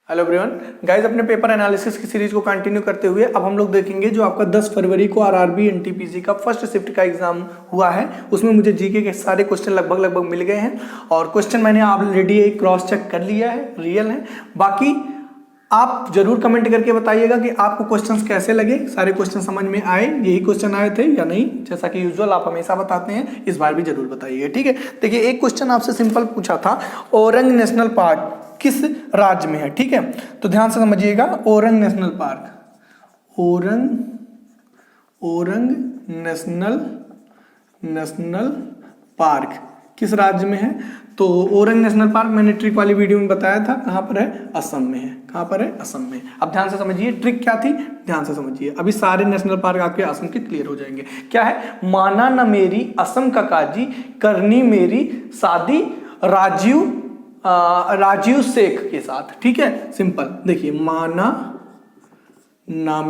Hello everyone guys, अपने paper analysis की series को कंटिन्यू करते हुए अब हम लोग देखेंगे जो आपका 10 फरवरी को आरआरबी एनटीपीसी का फर्स्ट शिफ्ट का एग्जाम हुआ है। उसमें मुझे जीके के सारे क्वेश्चन लगभग मिल गए हैं और क्वेश्चन मैंने ऑलरेडी एक क्रॉस चेक कर लिया है, रियल है। बाकी आप जरूर कमेंट करके बताइएगा कि आपको क्वेश्चंस कैसे लगे, सारे क्वेश्चन समझ में आए, यही क्वेश्चन आए थे या नहीं। जैसा कि यूजुअल आप हमेशा बताते हैं, इस बार भी जरूर बताइए, ठीक है। देखिए, एक क्वेश्चन आपसे सिंपल पूछा था, औरंग नेशनल पार्क किस राज्य में है, ठीक है। तो ध्यान से समझिएगा, Orang national park, Orang national park किस राज्य में है। तो औरंग नेशनल पार्क मैंने ट्रिक वाली वीडियो में बताया था, कहां पर है, असम में है। कहां पर है, असम में। अब ध्यान से समझिए ट्रिक क्या थी, ध्यान से समझिए। अभी सारे नेशनल पार्क आपके असम के क्लियर हो जाएंगे। क्या है, माना न मेरी असम का काजी, करनी मेरी शादी राजीव शेख के साथ, ठीक है। सिंपल देखिए, माना ना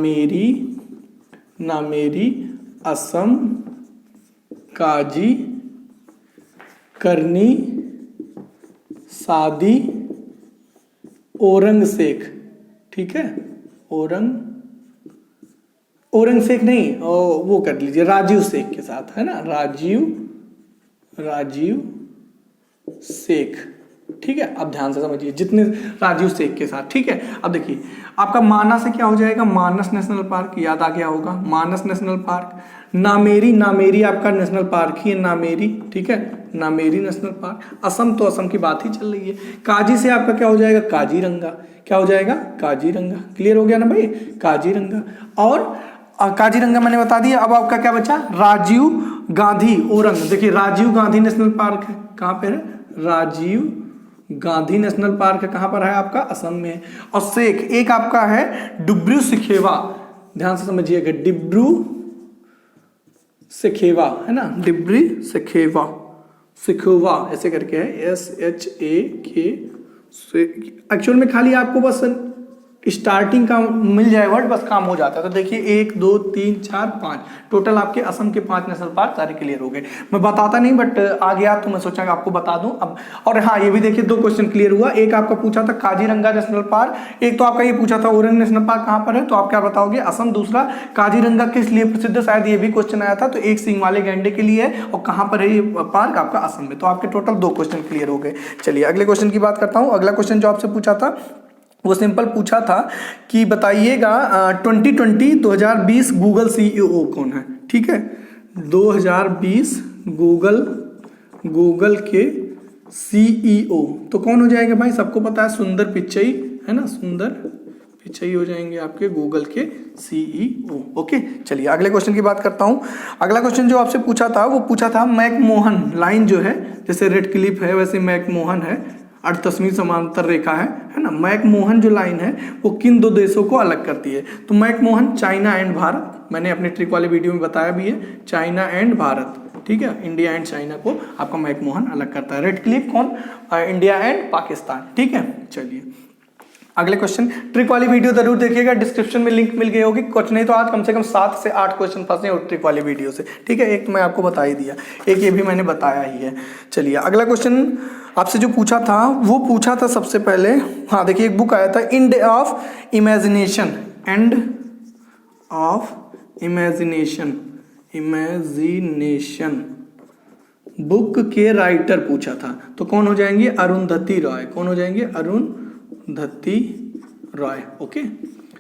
मेरी असम काजी, करनी शादी औरंग शेख, ठीक है। औरंग शेख नहीं, वो कर लीजिए राजीव शेख के साथ, है ना, राजीव शेख, ठीक है। अब ध्यान से समझिए, जितने राजीव शेख के साथ, ठीक है। अब देखिए, आपका मानस से क्या हो जाएगा, मानस नेशनल पार्क, याद आ गया होगा, मानस नेशनल पार्क। नामेरी आपका नेशनल पार्क ही है, नामेरी, ठीक है, नामेरी नेशनल पार्क। असम तो असम की बात ही चल रही है। काजी से आपका क्या हो जाएगा, काजीरंगा, क्या हो जाएगा, काजीरंगा। क्लियर हो गया ना भाई, काजीरंगा। और काजीरंगा मैंने बता दिया। अब आपका क्या बचा, राजीव गांधी औरंग। देखिए, राजीव गांधी नेशनल पार्क है, कहां पे है, राजीव गांधी नेशनल पार्क है, कहां पर है आपका, असम में है। और शेख एक आपका है डिब्रू सखेवा, ध्यान से समझिएगा, डिब्रू सखेवा, है ना, डिब्रू सखेवा ऐसे करके है, SHAK। एक्चुअल में खाली आपको बस स्टार्टिंग का मिल जाए वर्ड, बस काम हो जाता है। तो देखिए, 1 2 3 4 5 टोटल आपके असम के 5 नेशनल पार्क सारे क्लियर हो गए। मैं बताता नहीं, बट आ गया तो मैं सोचा कि आपको बता दूं अब। और हाँ, ये भी देखिए, 2 क्वेश्चन क्लियर हुआ। एक आपका पूछा था काजीरंगा नेशनल पार्क, एक तो आपका ये पूछा था औरंग नेशनल पार्क कहां पर है, तो आप क्या बताओगे, असम। दूसरा, काजीरंगा किस लिए प्रसिद्ध, शायद ये भी क्वेश्चन आया था, तो एक सींग वाले गैंडे के लिए है, और कहां पर है ये पार्क आपका, असम में। तो आपके टोटल 2 क्वेश्चन क्लियर हो गए। चलिए अगले क्वेश्चन की बात करता हूं। अगला क्वेश्चन जो आपसे पूछा था वो सिंपल पूछा था कि बताइएगा 2020 गूगल CEO कौन है, ठीक है। 2020 गूगल के CEO तो कौन हो जाएगा भाई, सबको पता है, सुंदर पिचई, है ना, सुंदर पिचई हो जाएंगे आपके गूगल के CEO। ओके, चलिए अगले क्वेश्चन की बात करता हूं। अगला क्वेश्चन जो आपसे पूछा था वो पूछा था मैकमोहन लाइन, जो है जैसे रेड क्लिफ है वैसे मैकमोहन है, 38वीं समांतर रेखा है ना। मैकमोहन जो लाइन है वो किन 2 देशों को अलग करती है, तो मैकमोहन चाइना एंड भारत, मैंने अपने ट्रिक वाली वीडियो में बताया भी है, चाइना एंड भारत, ठीक है। इंडिया एंड चाइना को आपका मैकमोहन अलग करता है। रेड क्लिफ कौन, इंडिया एंड पाकिस्तान, ठीक है। चलिए अगले क्वेश्चन, ट्रिक वाली वीडियो जरूर देखिएगा, डिस्क्रिप्शन में लिंक मिल गई होगी। कुछ नहीं तो आज कम से कम 7 से 8 क्वेश्चन फंसे और ट्रिक वाली वीडियो से, ठीक है। एक तो मैं आपको बता ही दिया, एक ये भी मैंने बताया ही है। चलिए अगला क्वेश्चन आपसे जो पूछा था वो पूछा था सबसे पहले, हाँ देखिए, एक बुक आया था, एंड ऑफ इमेजिनेशन बुक के राइटर पूछा था, तो कौन हो जाएंगे, अरुंधति रॉय। कौन हो जाएंगे, अरुंधति रॉय। ओके,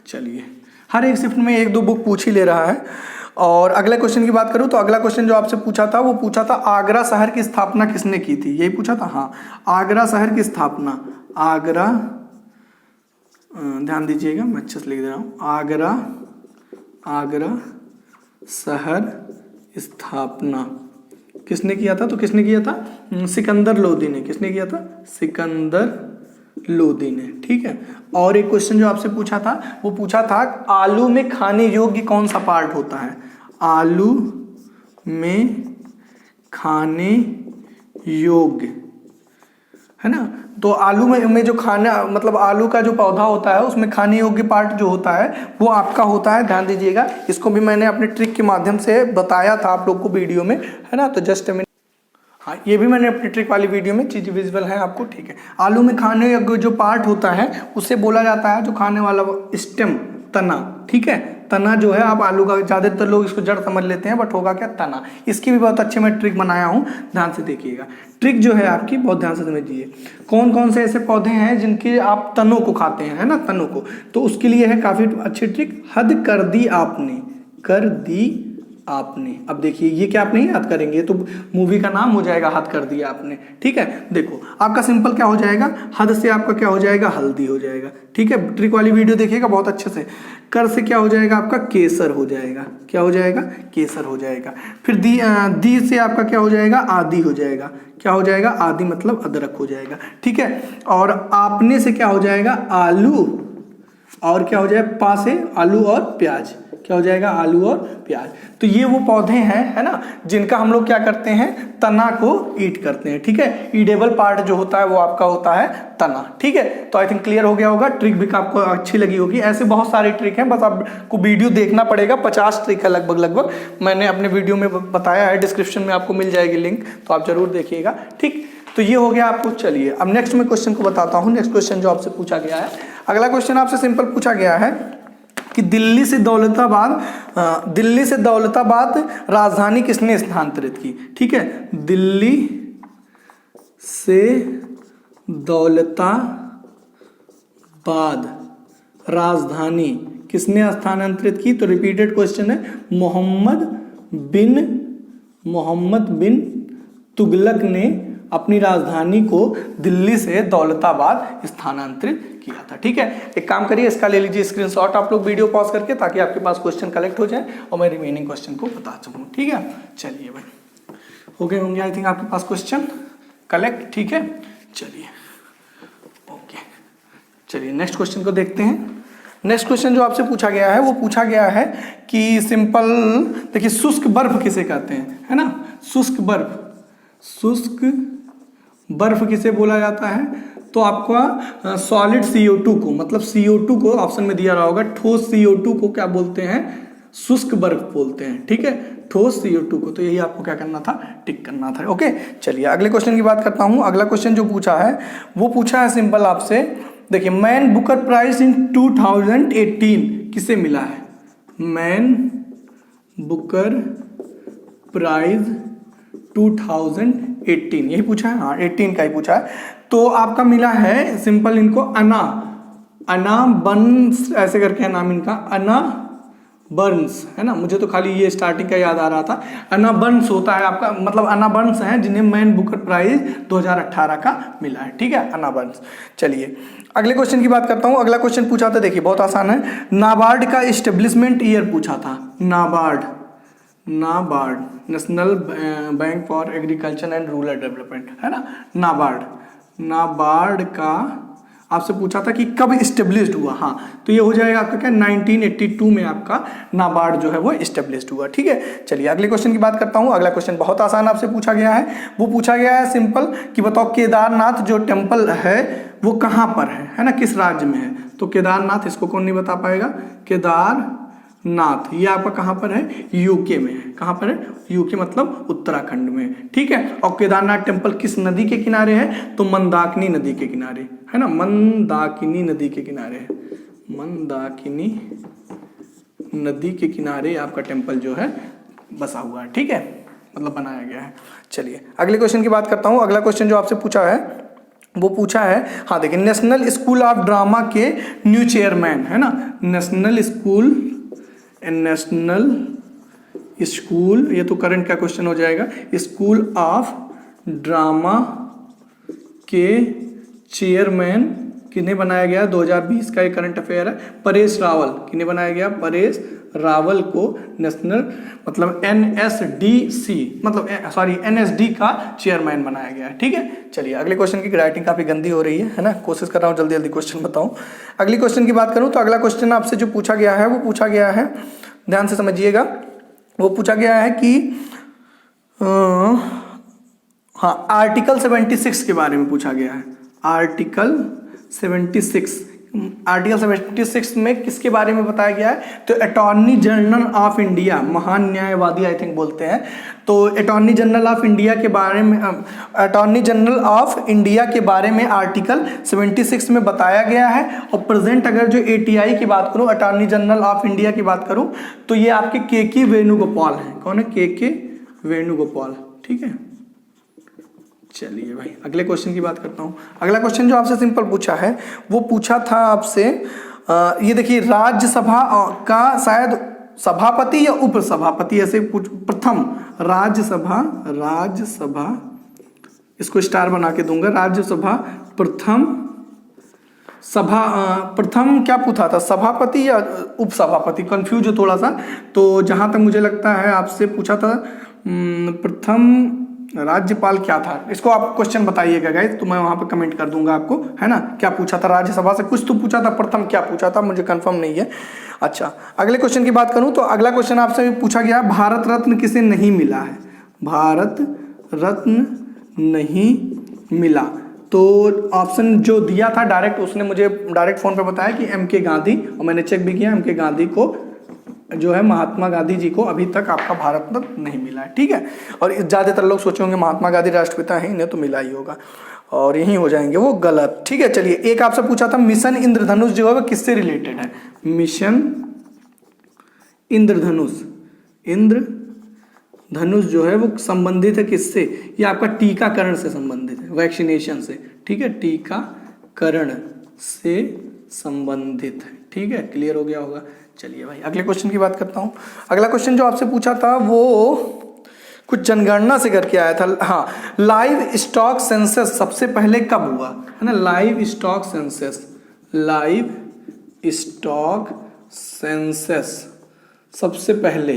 चलिए हर एक शिफ्ट में 1-2 बुक पूछ ही ले रहा है। और अगले क्वेश्चन की बात करूं तो अगला क्वेश्चन जो आपसे पूछा था वो पूछा था आगरा शहर की स्थापना किसने की थी, यही पूछा था। हाँ, आगरा शहर की स्थापना, आगरा, ध्यान दीजिएगा मैं अच्छे से लिख दे रहा हूं, आगरा शहर स्थापना किसने किया था, तो किसने किया था, सिकंदर लोदी ने। किसने किया था, सिकंदर लोदी ने, ठीक है। और एक क्वेश्चन जो आपसे पूछा था वो पूछा था आलू में खाने योग्य कौन सा पार्ट होता है, आलू में खाने योग्य, है ना। तो आलू में जो खाना, मतलब आलू का जो पौधा होता है उसमें खाने योग्य पार्ट जो होता है वो आपका होता है, ध्यान दीजिएगा। इसको भी मैंने अपने ट्रिक के माध्यम से बताया था आप लोग को वीडियो में, है ना। तो जस्ट हाँ, ये भी मैंने अपनी ट्रिक वाली वीडियो में चीज़ विजिबल है आपको, ठीक है। आलू में खाने का जो पार्ट होता है उसे बोला जाता है, जो खाने वाला स्टेम, तना, ठीक है। तना जो है, आप आलू का ज़्यादातर लोग इसको जड़ समझ लेते हैं, बट होगा क्या, तना। इसकी भी बहुत अच्छे मैं ट्रिक बनाया हूँ, ध्यान से देखिएगा। ट्रिक जो है आपकी बहुत ध्यान से समझिए। कौन कौन से ऐसे पौधे हैं जिनके आप तनों को खाते हैं, है ना, तनों को, तो उसके लिए है काफ़ी अच्छी ट्रिक। हद कर दी आपने, कर दी आपने। अब देखिए ये क्या आप नहीं याद करेंगे तो मूवी का नाम हो जाएगा हद कर दिया आपने, ठीक है। देखो आपका सिंपल क्या हो जाएगा, हद से आपका क्या हो जाएगा, हल्दी हो जाएगा, ठीक है। ट्रिक वाली वीडियो देखिएगा बहुत अच्छे से। कर से क्या हो जाएगा आपका, केसर हो जाएगा, क्या हो जाएगा, केसर हो जाएगा। फिर दी से आपका क्या हो जाएगा, आदि हो जाएगा, क्या हो जाएगा, आदि मतलब अदरक हो जाएगा, ठीक है। और आपने से क्या हो जाएगा, आलू, और क्या हो जाएगा, पा से आलू और प्याज, क्या हो जाएगा, आलू और प्याज। तो ये वो पौधे हैं, है ना, जिनका हम लोग क्या करते हैं, तना को ईट करते हैं, ठीक है। ईडेबल पार्ट जो होता है वो आपका होता है तना, ठीक है। तो आई थिंक क्लियर हो गया होगा, ट्रिक भी आपको अच्छी लगी होगी। ऐसे बहुत सारी ट्रिक हैं, बस आपको वीडियो देखना पड़ेगा। 50 ट्रिक है लगभग, मैंने अपने वीडियो में बताया है, डिस्क्रिप्शन में आपको मिल जाएगी लिंक, तो आप जरूर देखिएगा, ठीक। तो ये हो गया आपको। चलिए अब नेक्स्ट मैं क्वेश्चन को बताता हूँ। नेक्स्ट क्वेश्चन जो आपसे पूछा गया है, अगला क्वेश्चन आपसे सिंपल पूछा गया है कि दिल्ली से दौलताबाद राजधानी किसने स्थानांतरित की, ठीक है। दिल्ली से दौलताबाद राजधानी किसने स्थानांतरित की, तो रिपीटेड क्वेश्चन है। मोहम्मद बिन तुगलक ने अपनी राजधानी को दिल्ली से दौलताबाद स्थानांतरित किया था, ठीक है। एक काम करिए, इसका ले लीजिए स्क्रीनशॉट आप लोग वीडियो पॉज करके, ताकि आपके पास क्वेश्चन कलेक्ट हो जाए और मैं रिमेनिंग क्वेश्चन को बता सकूं, ठीक है। चलिए भाई, हो गए होंगे आई थिंक आपके पास क्वेश्चन कलेक्ट, ठीक है। चलिए ओके, चलिए नेक्स्ट क्वेश्चन को देखते हैं। नेक्स्ट क्वेश्चन जो आपसे पूछा गया है वो पूछा गया है कि सिंपल देखिए, शुष्क बर्फ किसे कहते हैं, है ना। शुष्क बर्फ किसे बोला जाता है, तो आपका सॉलिड CO2 को, मतलब CO2 को ऑप्शन में दिया रहा होगा, ठोस CO2 को क्या बोलते हैं, शुष्क बर्फ बोलते हैं, ठीक है, ठोस CO2 को। तो यही आपको क्या करना था, टिक करना था, ओके। चलिए अगले क्वेश्चन की बात करता हूं। अगला क्वेश्चन जो पूछा है वो पूछा है सिंपल आपसे, देखिए, मैन बुकर प्राइज इन 2018 किसे मिला है, मैन बुकर प्राइज 2018, यही पूछा है, हाँ 18 का ही पूछा है। तो आपका मिला है सिंपल इनको अना बर्न्स ऐसे करके है नाम इनका, अना बर्न्स, है ना। मुझे तो खाली ये स्टार्टिंग का याद आ रहा था। अना बर्न्स होता है आपका, मतलब अना बर्न्स हैं जिन्हें मैन बुकर प्राइज 2018 का मिला है, ठीक है, अना बर्न्स। चलिए अगले क्वेश्चन की बात करता हूँ। अगला क्वेश्चन पूछा था, देखिए बहुत आसान है। नाबार्ड का इस्टेब्लिशमेंट ईयर पूछा था, NABARD national bank for agriculture and rural development, है ना। नाबार्ड का आपसे पूछा था कि कब इस्टेब्लिश्ड हुआ, हाँ, तो ये हो जाएगा आपका क्या, 1982 में आपका नाबार्ड जो है वो इस्टेब्लिश्ड हुआ, ठीक है। चलिए अगले क्वेश्चन की बात करता हूँ। अगला क्वेश्चन बहुत आसान आपसे पूछा गया है, वो पूछा गया है सिंपल कि बताओ केदारनाथ जो टेम्पल है वो कहाँ पर है ना, किस राज्य में है। तो केदारनाथ, इसको कौन नहीं बता पाएगा, केदारनाथ ये आपका कहाँ पर है, यूके में है। कहाँ पर है, यूके मतलब उत्तराखंड में, ठीक है। और केदारनाथ टेम्पल किस नदी के किनारे है, तो मंदाकिनी नदी के किनारे, है ना, मंदाकिनी नदी के किनारे है, मंदाकिनी नदी के किनारे आपका टेम्पल जो है बसा हुआ है, ठीक है, मतलब बनाया गया है। चलिए अगले क्वेश्चन की बात करता हूँ। अगला क्वेश्चन जो आपसे पूछा है वो पूछा है, हाँ देखिए, नेशनल स्कूल ऑफ ड्रामा के न्यू चेयरमैन, है ना, नेशनल स्कूल, ये तो करंट का क्वेश्चन हो जाएगा, स्कूल ऑफ ड्रामा के चेयरमैन किन्हें बनाया गया, 2020 का एक करंट अफेयर है, परेश रावल। किन्हें बनाया गया, परेश रावल को नेशनल मतलब NSDC मतलब NSD का चेयरमैन बनाया गया है, ठीक है। चलिए अगले क्वेश्चन की राइटिंग काफी गंदी हो रही है ना, कोशिश कर रहा हूँ जल्दी जल्दी क्वेश्चन बताऊं। अगली क्वेश्चन की बात करूं तो अगला क्वेश्चन आपसे जो पूछा गया है वो पूछा गया है, ध्यान से समझिएगा, वो पूछा गया है कि हाँ, आर्टिकल 76 के बारे में पूछा गया है। आर्टिकल 76 आर्टिकल 76 में किसके बारे में बताया गया है? तो अटॉर्नी जनरल ऑफ इंडिया, महान न्यायवादी आई थिंक बोलते हैं, तो अटॉर्नी जनरल ऑफ इंडिया के बारे में, अटॉर्नी जनरल ऑफ इंडिया के बारे में आर्टिकल 76 में बताया गया है। और प्रेजेंट अगर जो ATI की बात करूं, अटॉर्नी जनरल ऑफ इंडिया की बात करूं, तो ये आपके के वेणुगोपाल हैं। कौन है? के वेणुगोपाल। ठीक है, चलिए भाई अगले क्वेश्चन की बात करता हूं। अगला क्वेश्चन जो आपसे सिंपल पूछा है, वो पूछा था आपसे, ये देखिए, राज्यसभा का शायद सभापति या उपसभापति ऐसे प्रथम राज्यसभा इसको स्टार बना के दूंगा, राज्यसभा प्रथम क्या पूछा था, सभापति या उपसभापति, कंफ्यूज हो थोड़ा सा। तो जहां तक मुझे लगता है आपसे पूछा था प्रथम राज्यपाल क्या था, इसको आप क्वेश्चन बताइएगा गाइस, तो मैं वहां पे कमेंट कर दूंगा आपको, है ना। क्या पूछा था, राज्यसभा से कुछ तो पूछा था, प्रथम क्या पूछा था मुझे कंफर्म नहीं है। अच्छा, अगले क्वेश्चन की बात करूं तो अगला क्वेश्चन आपसे पूछा गया, भारत रत्न किसे नहीं मिला है? भारत रत्न नहीं मिला, तो ऑप्शन जो दिया था डायरेक्ट, उसने मुझे डायरेक्ट फोन पे बताया कि MK गांधी, और मैंने चेक भी किया, MK गांधी को जो है, महात्मा गांधी जी को अभी तक आपका भारत रत्न नहीं मिला है। ठीक है, और ज़्यादातर लोग सोचे होंगे महात्मा गांधी राष्ट्रपिता हैं, इन्हें तो मिला ही होगा, और यही हो जाएंगे वो गलत। ठीक है, चलिए एक आपसे पूछा था, मिशन इंद्रधनुष जो है वो किससे रिलेटेड है? मिशन इंद्रधनुष, इंद्रधनुष जो है वो संबंधित है किससे? ये आपका टीकाकरण से संबंधित है, वैक्सीनेशन से। ठीक है, टीकाकरण से संबंधित है। ठीक है, क्लियर हो गया होगा। चलिए भाई अगले क्वेश्चन की बात करता हूं। अगला क्वेश्चन जो आपसे पूछा था वो कुछ जनगणना से करके आया था। हाँ, लाइव स्टॉक सेंसस सबसे पहले कब हुआ, है ना? Live stock census, live stock census सबसे पहले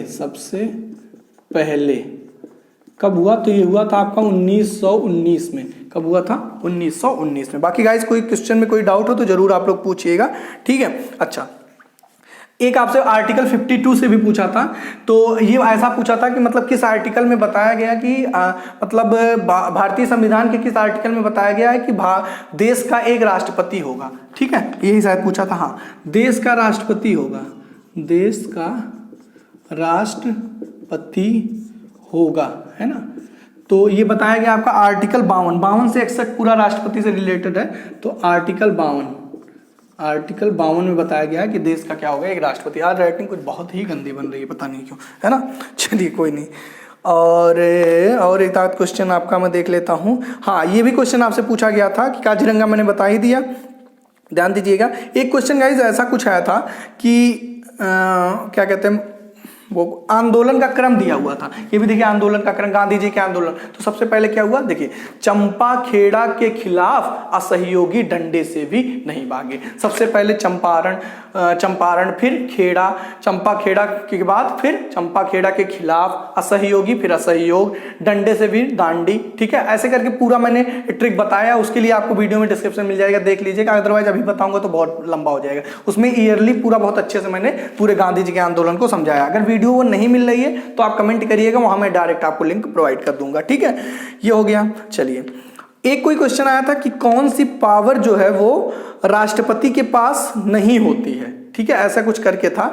कब हुआ? तो ये हुआ था आपका 1919 में। कब हुआ था? 1919 में। बाकी गाइस कोई क्वेश्चन में कोई डाउट हो तो जरूर आप लोग पूछिएगा। ठीक है, अच्छा, एक आपसे आर्टिकल 52 से भी पूछा था, तो ये ऐसा पूछा था कि मतलब किस आर्टिकल में बताया गया कि मतलब भारतीय संविधान के किस आर्टिकल में बताया गया है कि देश का एक राष्ट्रपति होगा। ठीक है, यही शायद पूछा था। हाँ, देश का राष्ट्रपति होगा, देश का राष्ट्रपति होगा, है ना। तो ये बताया गया आपका आर्टिकल 52 से 61 पूरा राष्ट्रपति से रिलेटेड है। तो आर्टिकल 52 में बताया गया है कि देश का क्या होगा, एक राष्ट्रपति। आज राइटिंग कुछ बहुत ही गंदी बन रही है, पता नहीं क्यों, है ना। चलिए कोई नहीं। और एक आध क्वेश्चन आपका मैं देख लेता हूँ। हाँ, ये भी क्वेश्चन आपसे पूछा गया था कि काजीरंगा मैंने बता ही दिया, ध्यान दीजिएगा। एक क्वेश्चन गाइस ऐसा कुछ आया था कि क्या कहते हैं, वो आंदोलन का क्रम दिया हुआ था। ये भी देखिए, आंदोलन का क्रम, गांधी जी के आंदोलन। तो सबसे पहले क्या हुआ, देखिए, चंपा खेड़ा के खिलाफ असहयोगी डंडे से भी नहीं भागे। सबसे पहले चंपारण, फिर खेड़ा, चंपा खेड़ा के बाद फिर चंपा खेड़ा के खिलाफ असहयोगी, फिर असहयोग, डंडे से भी दांडी। ठीक है, ऐसे करके पूरा मैंने ट्रिक बताया, उसके लिए आपको वीडियो में डिस्क्रिप्शन मिल जाएगा, देख लीजिएगा। अदरवाइज अभी बताऊंगा तो बहुत लंबा हो जाएगा। उसमें ईयरली पूरा बहुत अच्छे से मैंने पूरे गांधी जी के आंदोलन को समझाया। अगर वीडियो वो नहीं मिल रही है तो आप कमेंट करिएगा, वहां मैं डायरेक्ट आपको लिंक प्रोवाइड कर दूंगा। ठीक है, ये हो गया। चलिए, एक कोई क्वेश्चन आया था कि कौन सी पावर जो है वो राष्ट्रपति के पास नहीं होती है। ठीक है, ऐसा कुछ करके था।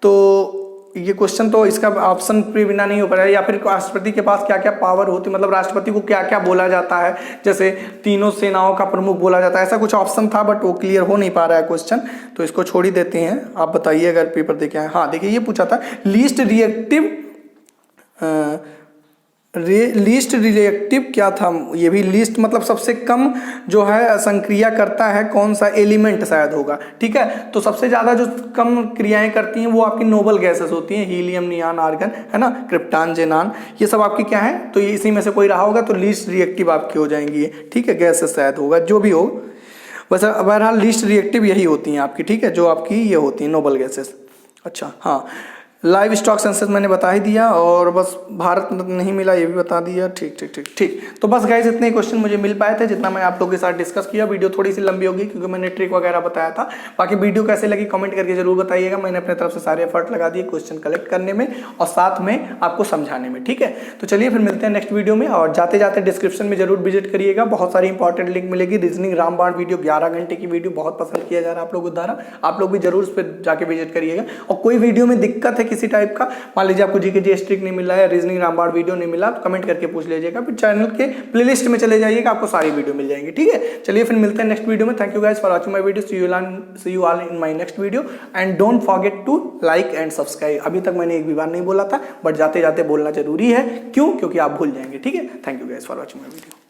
तो ये क्वेश्चन तो इसका ऑप्शन पे बिना नहीं हो पाएगा, या फिर राष्ट्रपति के पास क्या क्या पावर होती, मतलब राष्ट्रपति को क्या क्या बोला जाता है, जैसे तीनों सेनाओं का प्रमुख बोला जाता है, ऐसा कुछ ऑप्शन था, बट वो क्लियर हो नहीं पा रहा है क्वेश्चन, तो इसको छोड़ ही देते हैं। आप बताइए अगर पेपर देखे हैं। हाँ देखिए, ये पूछा था लीस्ट रिएक्टिव क्या था, ये भी लीस्ट मतलब सबसे कम जो है संक्रिया करता है कौन सा एलिमेंट शायद होगा। ठीक है, तो सबसे ज्यादा जो कम क्रियाएं करती हैं वो आपकी नोबल गैसेस होती हैं, हीलियम, नियान, आर्गन, है ना, क्रिप्टान, जेनान, ये सब आपकी क्या है। तो ये इसी में से कोई रहा होगा, तो लीस्ट रिएक्टिव आपकी हो जाएंगी ये। ठीक है, गैसेस शायद होगा, जो भी हो, वैसे बहरहाल लीस्ट रिएक्टिव यही होती हैं आपकी। ठीक है, जो आपकी ये होती हैं नोबल गैसेस। अच्छा, हाँ, लाइव स्टॉक सेंसस मैंने बता ही दिया, और बस भारत में नहीं मिला ये भी बता दिया। ठीक ठीक ठीक ठीक। तो बस गाइस इतने क्वेश्चन मुझे मिल पाए थे जितना मैं आप लोगों के साथ डिस्कस किया। वीडियो थोड़ी सी लंबी होगी क्योंकि मैंने ट्रिक वगैरह बताया था। बाकी वीडियो कैसे लगी कमेंट करके जरूर बताइएगा। मैंने अपने तरफ से सारे एफर्ट लगा दिए क्वेश्चन कलेक्ट करने में और साथ में आपको समझाने में। ठीक है, तो चलिए फिर मिलते हैं नेक्स्ट वीडियो में। और जाते जाते डिस्क्रिप्शन में जरूर विजिट करिएगा, बहुत सारी इंपॉर्टेंट लिंक मिलेगी। रीजनिंग रामबाण वीडियो 11 घंटे की वीडियो बहुत पसंद किया जा रहा है आप लोगों द्वारा, आप लोग भी जरूर उस पर जाके विजिट करिएगा। और कोई वीडियो में दिक्कत है किसी टाइप का, मान लीजिए आपको जीके जीएस ट्रिक नहीं मिला है, रीजनिंग रामबाण वीडियो नहीं मिला, तो कमेंट करके पूछ लीजिएगा। फिर चैनल के प्लेलिस्ट में चले जाइएगा, आपको सारी वीडियो मिल जाएंगी। ठीक है, चलिए फिर मिलते हैं नेक्स्ट वीडियो में। Thank you guys for watching my video. See you all in my next video and don't forget to like and subscribe. अभी तक मैंने एक भी बार नहीं बोला था, बट जाते जाते बोलना जरूरी है। क्यों? क्योंकि आप भूल जाएंगे। ठीक है, thank you guys for watching my video.